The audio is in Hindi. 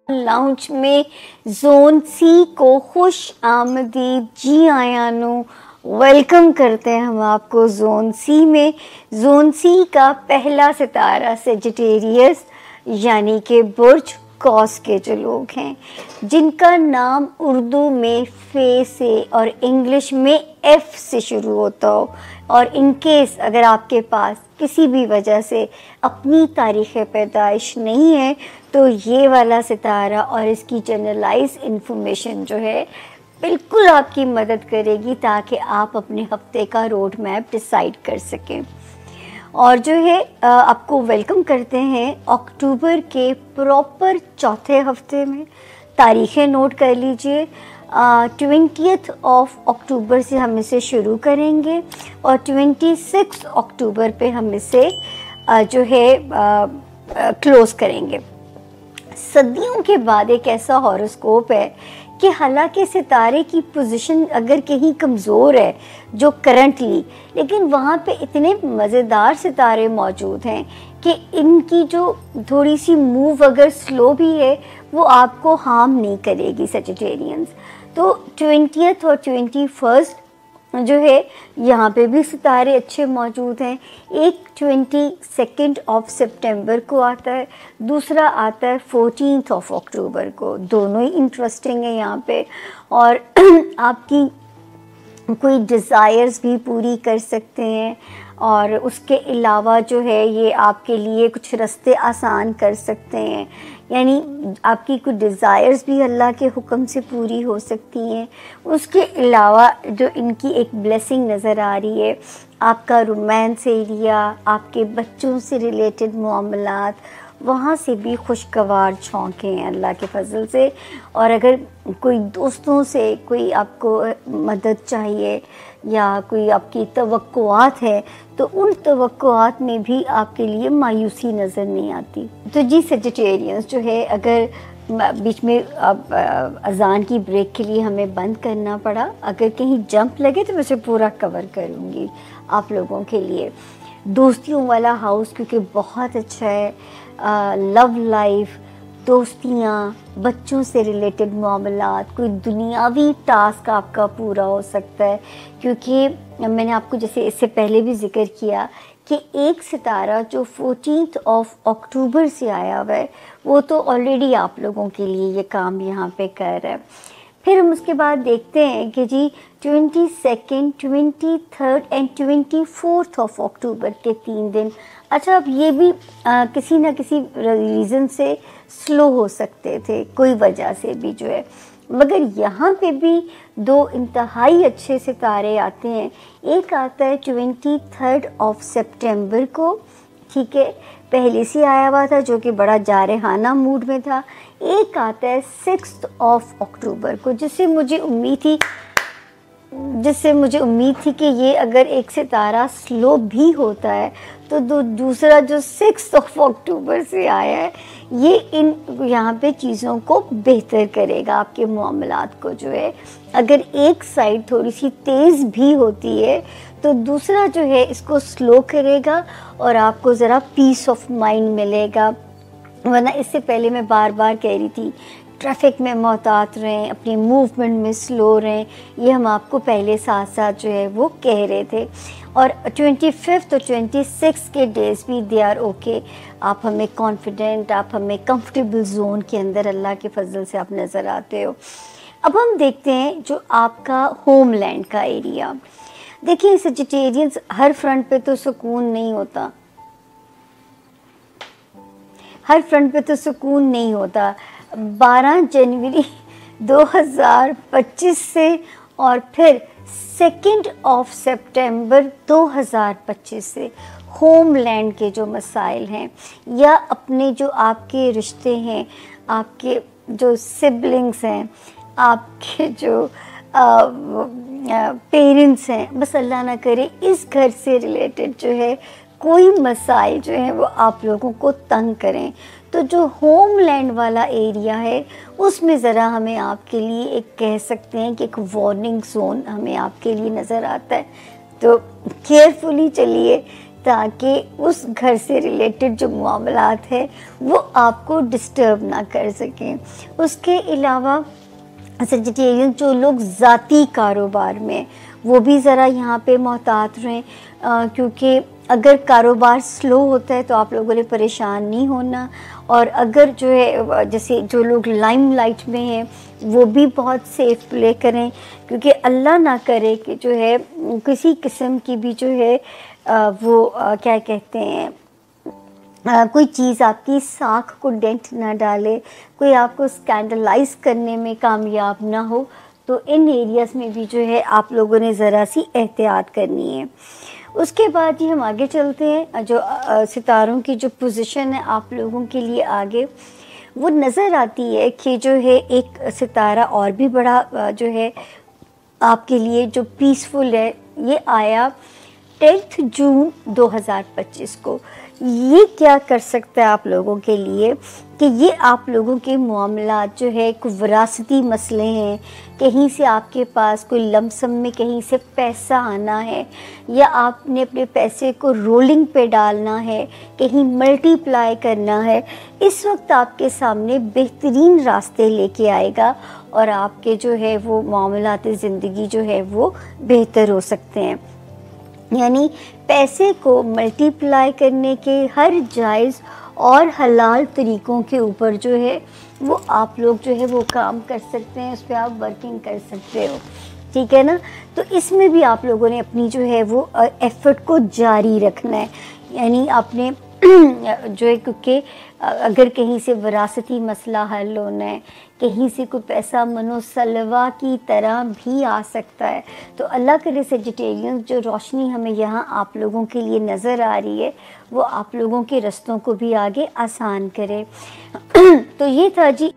लाउंज में जोन सी को खुश आमदीद, जी आयानो, वेलकम करते हैं हम आपको जोन सी में। जोन सी का पहला सितारा सेजिटेरियस यानी कि बुर्ज कौस के जो लोग हैं, जिनका नाम उर्दू में फे से और इंग्लिश में एफ से शुरू होता हो, और इन केस अगर आपके पास किसी भी वजह से अपनी तारीख़ पैदाइश नहीं है तो ये वाला सितारा और इसकी जनरलाइज इन्फॉर्मेशन जो है बिल्कुल आपकी मदद करेगी ताकि आप अपने हफ्ते का रोड मैप डिसाइड कर सकें। और जो है आपको वेलकम करते हैं अक्टूबर के प्रॉपर चौथे हफ्ते में। तारीखें नोट कर लीजिए, 20th ऑफ अक्टूबर से हम इसे शुरू करेंगे और 26 अक्टूबर पे हम इसे जो है क्लोज़ करेंगे। सदियों के बाद एक ऐसा हॉरोस्कोप है कि हालांकि सितारे की पोजीशन अगर कहीं कमज़ोर है जो करंटली, लेकिन वहाँ पे इतने मज़ेदार सितारे मौजूद हैं कि इनकी जो थोड़ी सी मूव अगर स्लो भी है वो आपको हार्म नहीं करेगी सेजिटेरियंस। तो 20th और 21st जो है यहाँ पे भी सितारे अच्छे मौजूद हैं। एक 22 ऑफ सितंबर को आता है, दूसरा आता है 14 ऑफ अक्टूबर को। दोनों ही इंटरेस्टिंग है यहाँ पे, और आपकी कोई डिज़ायर्स भी पूरी कर सकते हैं, और उसके अलावा जो है ये आपके लिए कुछ रास्ते आसान कर सकते हैं। यानी आपकी कुछ डिज़ायर्स भी अल्लाह के हुक्म से पूरी हो सकती हैं। उसके अलावा जो इनकी एक ब्लेसिंग नज़र आ रही है, आपका रोमांस एरिया, आपके बच्चों से रिलेटेड मामलात, वहाँ से भी खुशगवार झोंके हैं अल्लाह के फजल से। और अगर कोई दोस्तों से कोई आपको मदद चाहिए या कोई आपकी तवक्कुआत है तो उन तवक्कुआत में भी आपके लिए मायूसी नज़र नहीं आती। तो जी सेजिटेरियंस जो है, अगर बीच में अब अजान की ब्रेक के लिए हमें बंद करना पड़ा, अगर कहीं जंप लगे तो मैं उसे पूरा कवर करूँगी आप लोगों के लिए। दोस्तियों वाला हाउस क्योंकि बहुत अच्छा है, लव लाइफ, दोस्तियाँ, बच्चों से रिलेटेड मामलात, कोई दुनियावी टास्क आपका पूरा हो सकता है। क्योंकि मैंने आपको जैसे इससे पहले भी जिक्र किया कि एक सितारा जो 14 ऑफ अक्टूबर से आया हुआ है वो तो ऑलरेडी आप लोगों के लिए ये काम यहाँ पे कर रहा है। फिर हम उसके बाद देखते हैं कि जी 22nd, 23rd and 24th of October के 3 दिन, अच्छा अब ये भी किसी ना किसी रीज़न से स्लो हो सकते थे, कोई वजह से भी जो है, मगर यहाँ पे भी दो इंतहाई अच्छे सितारे आते हैं। एक आता है 23rd ऑफ सितंबर को, ठीक है, पहले से आया हुआ था जो कि बड़ा जारहाना मूड में था। एक आता है 6 ऑफ अक्टूबर को, जिससे मुझे उम्मीद थी कि ये अगर एक सितारा स्लो भी होता है तो दूसरा जो 6 ऑफ अक्टूबर से आया है ये इन यहाँ पे चीज़ों को बेहतर करेगा, आपके मामलात को जो है। अगर एक साइड थोड़ी सी तेज़ भी होती है तो दूसरा जो है इसको स्लो करेगा और आपको ज़रा पीस ऑफ माइंड मिलेगा। वरना इससे पहले मैं बार बार कह रही थी ट्रैफिक में मोहतात रहें, अपनी मूवमेंट में स्लो रहें, ये हम आपको पहले साथ साथ जो है वो कह रहे थे। और 25 और 26 के डेज़ भी दे आर ओके। आप हमें कॉन्फिडेंट, आप हमें कंफर्टेबल जोन के अंदर अल्लाह के फजल से आप नज़र आते हो। अब हम देखते हैं जो आपका होमलैंड का एरिया। देखिए सेजिटेरियंस, हर फ्रंट पे तो सुकून नहीं होता, हर फ्रंट पे तो सुकून नहीं होता। 12 जनवरी 2025 से और फिर 2 ऑफ सितंबर 2025 से होमलैंड के जो मसाइल हैं या अपने जो आपके रिश्ते हैं, आपके जो सिबलिंग्स हैं, आपके जो पेरेंट्स हैं, बस अल्लाह ना करे इस घर से रिलेटेड जो है कोई मसाइल जो है वो आप लोगों को तंग करें, तो जो होमलैंड वाला एरिया है उसमें ज़रा हमें आपके लिए एक कह सकते हैं कि एक वार्निंग जोन हमें आपके लिए नज़र आता है। तो केयरफुली चलिए ताकि उस घर से रिलेटेड जो मामलात है वो आपको डिस्टर्ब ना कर सकें। उसके अलावा सेजिटेरियन जो लोग ज़ाती कारोबार में, वो भी ज़रा यहाँ पे मोहतात रहें, क्योंकि अगर कारोबार स्लो होता है तो आप लोगों ने परेशान नहीं होना। और अगर जो है जैसे जो लोग लाइमलाइट में हैं वो भी बहुत सेफ प्ले करें, क्योंकि अल्लाह ना करे कि जो है किसी किस्म की भी जो है क्या कहते हैं कोई चीज़ आपकी साख को डेंट ना डाले, कोई आपको स्कैंडलाइज करने में कामयाब ना हो। तो इन एरियाज़ में भी जो है आप लोगों ने ज़रा सी एहतियात करनी है। उसके बाद ही हम आगे चलते हैं। जो सितारों की जो पोजीशन है आप लोगों के लिए आगे वो नज़र आती है कि जो है एक सितारा और भी बड़ा जो है आपके लिए जो पीसफुल है, ये आया 10 जून 2025 को। ये क्या कर सकता है आप लोगों के लिए कि ये आप लोगों के मामलात जो है कोई विरासती मसले हैं, कहीं से आपके पास कोई लमसम में कहीं से पैसा आना है, या आपने अपने पैसे को रोलिंग पे डालना है, कहीं मल्टीप्लाई करना है, इस वक्त आपके सामने बेहतरीन रास्ते लेके आएगा और आपके जो है वो मामलात ज़िंदगी जो है वो बेहतर हो सकते हैं। यानी पैसे को मल्टीप्लाई करने के हर जायज़ और हलाल तरीक़ों के ऊपर जो है वो आप लोग जो है वो काम कर सकते हैं, उस पर आप वर्किंग कर सकते हो, ठीक है ना। तो इसमें भी आप लोगों ने अपनी जो है वो एफ़र्ट को जारी रखना है। यानी आपने जो है, क्योंकि अगर कहीं से विरासती मसला हल होना है, कहीं से कोई पैसा मनोसलवा की तरह भी आ सकता है, तो अल्लाह करे सेजिटेरियन जो रोशनी हमें यहाँ आप लोगों के लिए नज़र आ रही है वो आप लोगों के रस्तों को भी आगे आसान करे। तो ये था जी